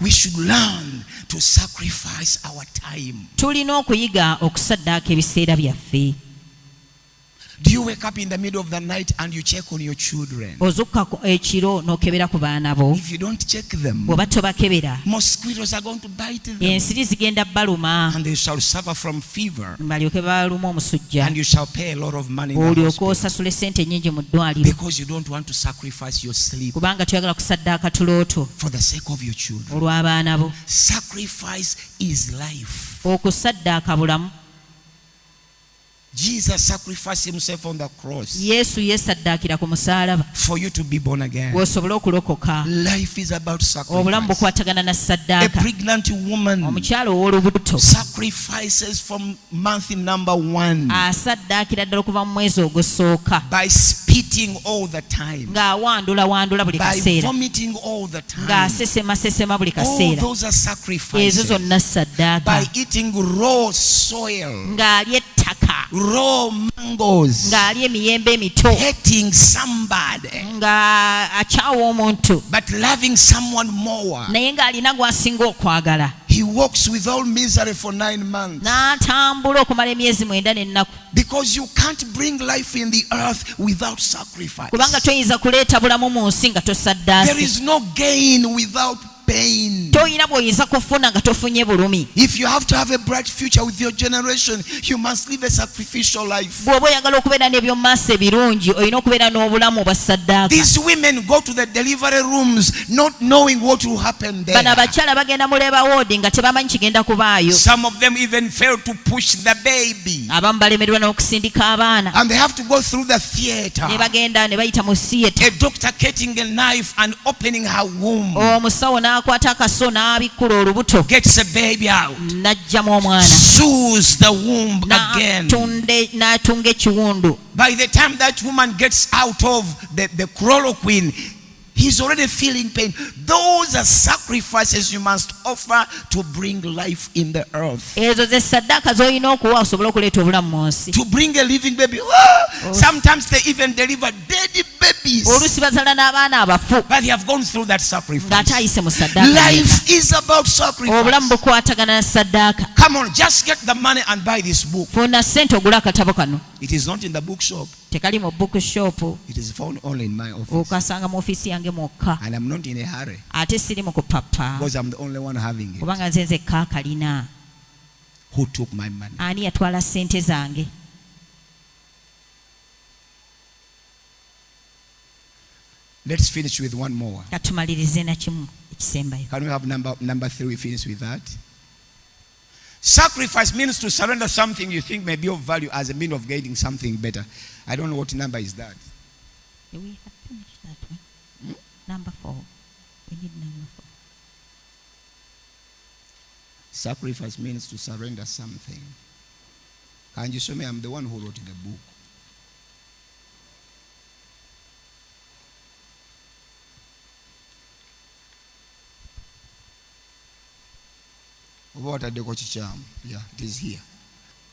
We should learn to sacrifice our time. Tulina okuyiga okusaddaaka ebiseera byaffe. Do you wake up in the middle of the night and you check on your children? Ozukka ekiro n'okebera ku baana bo. If you don't check them, bw'oba tobakebera, mosquitoes are going to bite them. ensiri zigenda baluma, And they shall suffer from fever. balyoke baluma omusujja. And you shall pay a lot of money in the Olyoke hospital. osasule sente nnyingi mu ddwaliro. Because you don't want to sacrifice your sleep Kubanga toyagala kusaddaaka tulooto for the sake of your children. olw'abaana bo. Sacrifice is life. Okusaddaaka bulamu. Jesus sacrificed himself on the cross Yesu yeesaddaakira ku musaalaba for you to be born again. bw'osobole okulokoka. Life is about Obulamu sacrifice. bukwatagana na A saddaaka. pregnant woman Omukyala ow'olubuto sacrifices from month number 1 asaddaakira ddala okuva mu mwezi ogusooka, by spitting all the time, ng'awandula buli by kaseera, vomiting all the time. ng'asesema buli All kaseera. those are Ezo sacrifices. zonna saddaaka. By eating raw soil, Ng'alya ettaka, raw mangoes, ng'alya emiyembe emito, hating somebody ng'akyawa omuntu, but loving someone more. naye ng'alina gw'asinga okwagala. He walks with all misery for 9 months. N'atambula okumala emyezi 9 n'ennaku. Because you can't bring life in the earth without sacrifice. Kubanga toyinza kuleeta bulamu mu nsi nga There tosaddaase. is no gain without pain. Toyina bw'oyinza kufuna nga tofunye bulumi. If you have to have a bright future with your generation, you must live a sacrificial life. Bw'oba oyagala okubeera n'ebyomumaaso ebirungi, olina okubeera n'obulamu obwa saddaaka. These women go to the delivery rooms not knowing what will happen there. Bano abakyala bagenda mu leeba woodi nga tebamanyi kigenda kubaayo. Some of them even fail to push the baby. Abamu balemererwa n'okusindika abaana. And they have to go through the theater. Ne bagenda ne bayita mu theatre. A doctor getting a knife and opening her womb. Omusawo n'akwata akaso n'abikkula olubuto, Gets the baby out. n'aggyamu omwana, Sews the womb again. n'atunga ekiwundu. By the time that woman gets out of the chloroquine, he's already feeling pain. Those are sacrifices you must offer to bring life in the earth. Ezo ze saddaaka z'olina okuwa osobole okuleeta obulamu mu nsi. To bring a living baby. Oh, sometimes they even deliver dead babies. Oluusi bazaala n'abaana abafu But they have gone through that sacrifice. ng'ate ayise mu saddaaka. Life is about sacrifice. Obulamu bukwatagana na saddaaka. Come on, just get the money and buy this book. Funa ssente ogule akatabo kano. It is not in the bookshop. Tekali mu bookshop, It is found only in my office. okasanga mu ofiisi yange mwokka. And I'm not in a hurry Ate siri mu kupapa, because I'm the only one having it. kubanga nze nzekka akalina. Who took my money? Ani yatwala ssente zange? Let's finish with one more. Katumalirize na kimu ekisembayo. Can we have number 3? We finish with that. Sacrifice means to surrender something you think may be of value as a means of gaining something better. I don't know what number is that. We have finished that one. Number 4. We need number 4. Sacrifice means to surrender something. Can you show me? I'm the one who wrote the book. What are the kochicham? Yeah, it is here.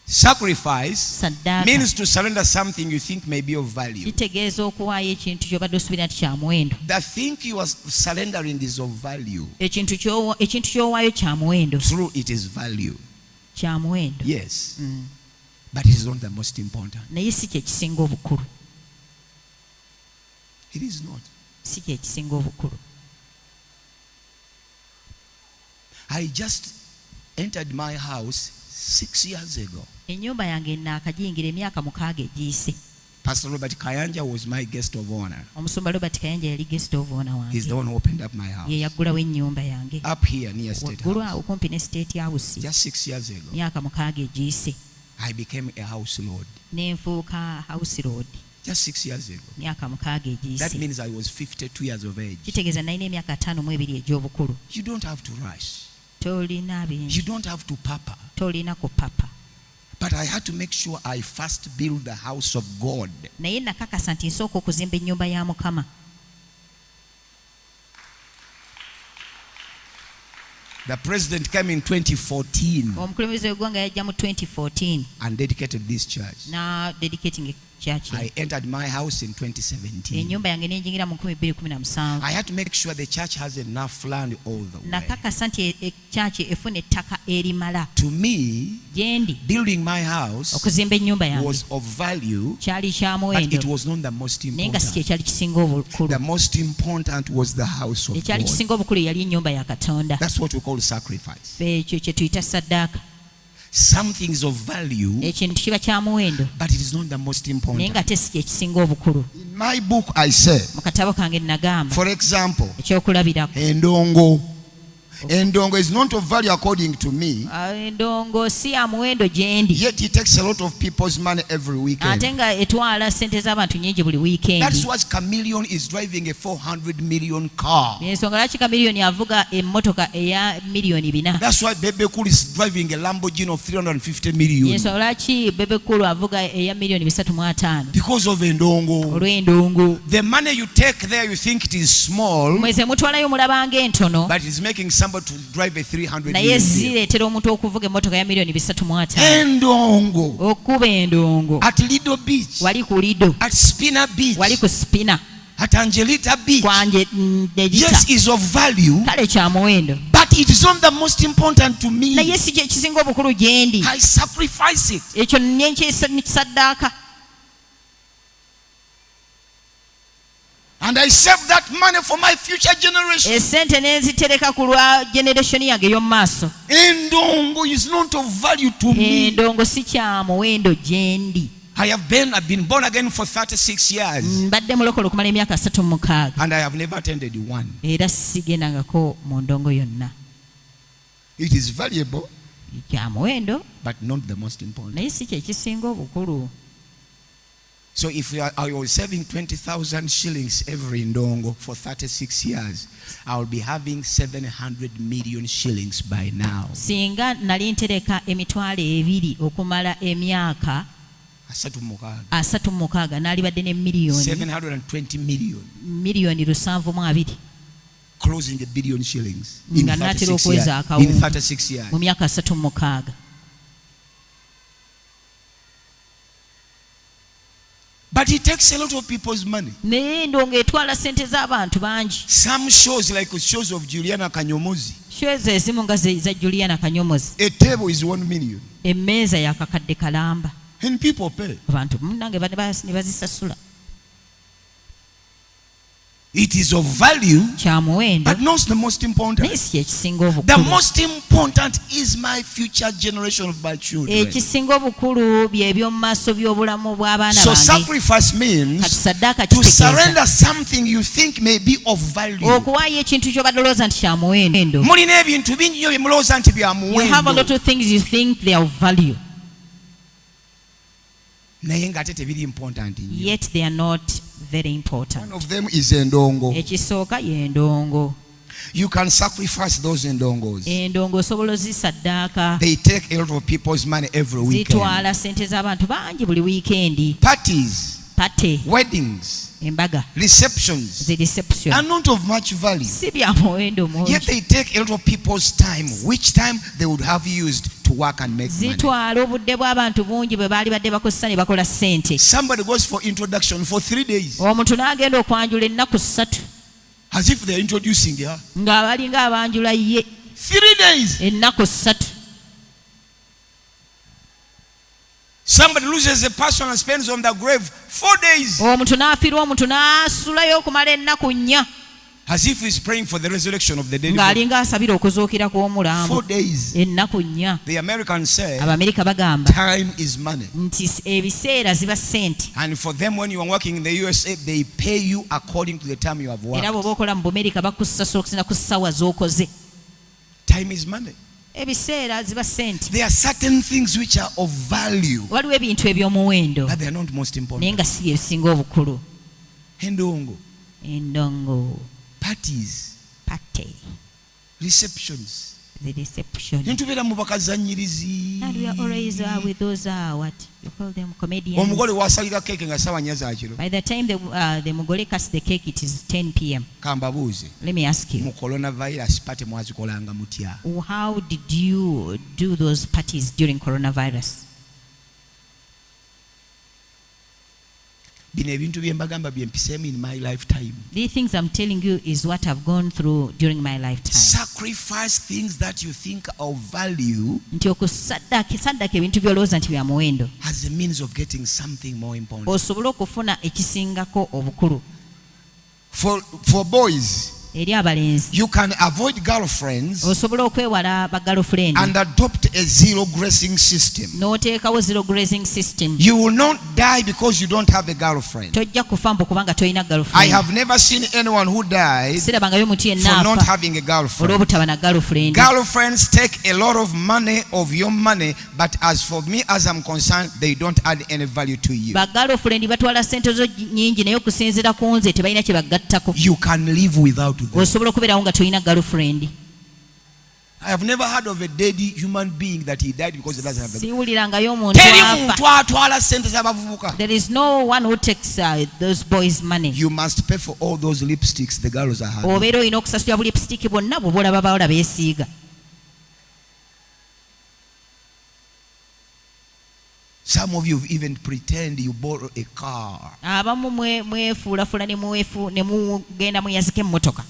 Sacrifice Saddaaka means to surrender something you think may be of value. kitegeeza okuwaayo ekintu ky'obadde osuubira nti kya muwendo. The thing you are surrendering is of value. Ekintu ky'owaayo kya muwendo. True, it is value. Kya muwendo. Yes. But it is not the most important. Naye si kye kisinga obukulu. It is not. Si kye kisinga obukulu. I just entered my house 6 years ago. Ennyumba yange naakagiyingira emyaka 6 egiyise. Pastor Robert Kayanja was my guest of honor. Omusumba Robert Kayanja yali guest of honor He's wange. the one who opened up my house. Ye yaggulawo ennyumba yange. Up here near State Waggulu House. awo kumpi ne State House. Just 6 years ago, Myaka 6 egiyise. I became a house lord. Ne nfuuka house road. Just 6 years ago. Myaka 6 That egiyise. means I was 52 years of age. Kitegeeza nalina emyaka 52 egy'obukulu. You don't have to rush. Tolina You bingi. don't have to papa. Tolina kupapa. But I had to make sure I first build the house of God. Naye nakakasa nti nsooka okuzimba ennyumba ya Mukama. The president came in 2014 Omukulembeze w'eggwanga yajja mu 2014 and dedicated this church. na dedicating kyaki I entered my house in 2017. ennyumba yange nenjingira mu 2017 I had to make sure the church has enough land all the way. nakakasa nti ekyaki efuna ettaka erimala To me, gyendi building my house okuzimba ennyumba yange was of value, kyali kya but it muwendo was not the most naye nga si important. kyekyali kisinga obukulu The most important was the house of ekyali God. kisinga obukulu yali ennyumba ya katonda That's what we call sacrifice. ekyo kye tuyita saddaaka Something is of value, ekintu kiba kya muwendo but it is not the most naye important. nga te si kye kisinga obukulu In my book, I say, mu katabo kange nagamba for example, ekyokulabirako endongo. Endongo is not of value according to me, endongo si ya muwendo gyendi yet it takes a lot of people's money every weekend. ate nga etwala sente z'abantu nyingi buli That's wiikendi why Chameleon is driving a 400 million car. ensonga lwaki kamiliyoni avuga emmotoka eya miliyoni 4 That's why Bebe Cool is driving a Lamborghini of 350 million. ensonga lwaki bebekulu avuga eya miliyoni 305 Because of endongo. olw'endongo The money you take there, you think it is small, mweze mutwalayo mulabanga entono but it's making somebody to drive a 300 naye million. zireetera omuntu okuvuga emmotoka ya miliyoni 305 Endongo. okuba endongo At Lido Beach, wali ku lido at Spina Beach, wali ku spina at Angelita Beach. kwanje degita Yes, is of value, kale kya muwendo but it is not the most important to me. naye si kye kisinga obukulu gyendi I sacrifice it. ekyo nyenkisaddaaka And I save that money for my future generation. esente nenzitereka ku lwa generation yange ey'omu maaso Endongo is not of value to me. endongo si kya muwendo gyendi I've been born again for 36 years. mbadde mulokole okumala emyaka 36 And I have never attended one. era sigendangako mu ndongo yonna It is valuable, kya muwendo but not the most important. naye si kye kisinga obukulu So if I was saving 20,000 shillings every ndongo for 36 years, I will be having 700 million shillings by now. singa nali ntereka emitwalo 2 okumala emyaka Asatu mukaaga. 36 naalibadde ne miliyoni 720 million. miliyoni 720 Closing a billion shillings Nga natera okweza in akawungu 36 years. mu myaka 36 But it takes a lot of people's money. naye endongo etwala sente z'abantu bangi Some shows, like the shows of Juliana Kanyomozi, shwezo ezimu nga za juliana kanyomozi a table is 1 million. emmeeza yakakadde kalamba And people pay. abantu munange ne bazisasula It is of value, kya muwendo but not the most important. naye si ekisinga The obukulu most important is my future generation of my children. ekisinga obukulu byebyomu maaso by'obulamu bw'abaana So bange sacrifice kati means saddaaka to kitegeeza surrender something you think may be of value. okuwaayo ekintu ky'obadde olowooza nti kya muwendo Mulina ebintu bingi nnyo bye mulowooza nti bya you have a lot muwendo, of things you think they are of value naye ng'ate tebiri important nnyo. yet they are not very important One of them is endongo. ekisooka y'endongo You can sacrifice those endongos. endongo osobola ozisaddaaka They take a lot of people's money every weekend. zitwala sente z'abantu bangi buli wiikendi Parties, pate weddings, embaga receptions zi reception are not of much value. si bya muwendo Yet mungi they take a lot of people's time, which time they would have used to work and make money. zitwala obudde bw'abantu bungi bwe baali badde bakozesa ne bakola ssente Somebody goes for introduction for 3 days, omuntu n'agenda okwanjula ennaku 3 as if they're introducing her. ng'abalinga abanjula ye 3 days. ennaku 3 Somebody loses a person and spends on the grave 4 days, omuntu n'afiirwa omuntu n'asulayo okumala ennaku 4 as if he's praying for the resurrection of the dead. ng'alinga asabira okuzuukira 4 kw'omulambo days. ennaku 4 The Americans say abamerika bagamba time is money. nti ebiseera ziba ssente And for them, when you are working in the USA, they pay you according to the time you have era worked. bw'oba okola mu bumerika bakusasula okusinza ku ssaawa z'okoze Time is money. ebiseera ziba ssente There are certain things which are of value, waliwo ebintu eby'omuwendo but they are not most naye important. nga si byebisinga obukulu Endongo, endongo parties, pate receptions. the reception Nitubeera mu bakazanyirizi. and we are always with those what you call them comedians. Omugole wasalira keke nga ssaawa 4 za kiro. By the time the mugole cuts the cake, it is 10 p.m. Kambabuuze, Let me ask you, mu coronavirus pate mwazikolanga mutya? how did you do those parties during coronavirus? bino ebintu bye mbagamba bye mpiseemu in my lifetime. These things I'm telling you is what I've gone through during my lifetime. Sacrifice things that you think are of value Nti okusaddaka ebintu by'olowooza nti bya muwendo as a means of getting something more important. osobole okufuna ekisingako obukulu. For boys, Eri abalenzi you can avoid girlfriends osobola okwewala bagirlfriend and adopt a zero grazing system. n'oteekawo zero grazing system. You will not die because you don't have a girlfriend. Tojja kufa mbu kubanga tolina I girlfriend. have never seen anyone who died Sirabangayo omuntu yenna for not afa having a girlfriend. olw'obutaba na girlfriend. Girlfriends take a lot of money of your money, but as for me, as I'm concerned, they don't add any value to you. Bagirlfriend batwala ssente zo nnyingi naye okusinziira ku nze tebalina kye bagattako. You can live without them. Osobola okubeerawo nga tolina girlfriend. I have never heard of a dead human being that he died because he doesn't have a girlfriend. Siwulirangayo omuntu Teri afa. muntu atwala sente z'abavubuka. There is no one who takes those boys' money. You must pay for all those lipsticks the girls are having. Obeera olina okusasula buli lipstick bwonna bwe bolaba bawala beesiiga. Some of you even pretend you borrow a car, Abamu mwefuulafula ne mugenda mweyazika emmotoka.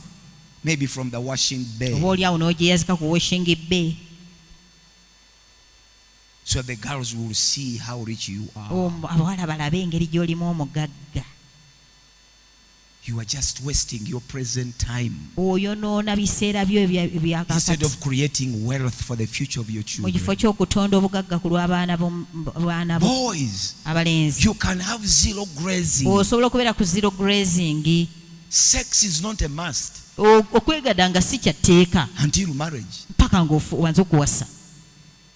maybe from the washing bay, Oba oli awo n'ogyeyazika ku washing bay. so the girls will see how rich you are. Abawala balabe engeri gy'olimu omugagga. You are just wasting your present time Oyonoona biseera byo instead ebyakakati of creating wealth for the future of your mu kifo children. ky'okutonda obugagga ku lw'abaana bo. Boys, Abalenzi you can have zero grazing. osobola okubeera ku zero grazing. Sex is not a must Okwegadanga si kyatteeka until marriage. mpaka ng'owanze okuwasa.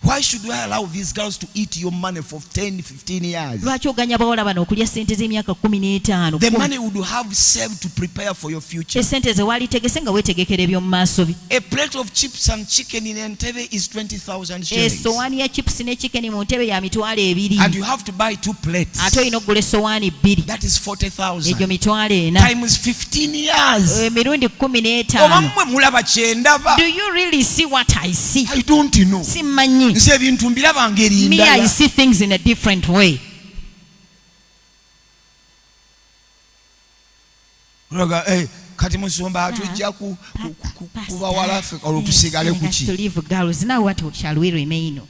Why should I allow these girls to eat your money for 10, 15 years? Lwaki oganya bawala bano okulya ssente z'emyaka 15? The money would have saved to prepare for your future. Essente ze waalitegese nga weetegekera eby'omu maaso bye. A plate of chips and chicken in Entebbe is 20,000 shillings. Essowaani ya chips ne chicken mu ntebe ya mitwalo 2. And you have to buy 2 plates. Ate olina okugula essowaani 2. That is 40,000. Egyo mitwalo 4. Times 15 years. Emirundi Oba 15. mmwe mulaba kyendaba. Do you really see what I see? I don't know. Simmanyi. Nse ebintu mbiraba ngeri Me, I ndala. see things in a different way. Kati musumba atujja kubawala ffe olwo tusigale ku Us ki? to leave girls. Now what shall we remain?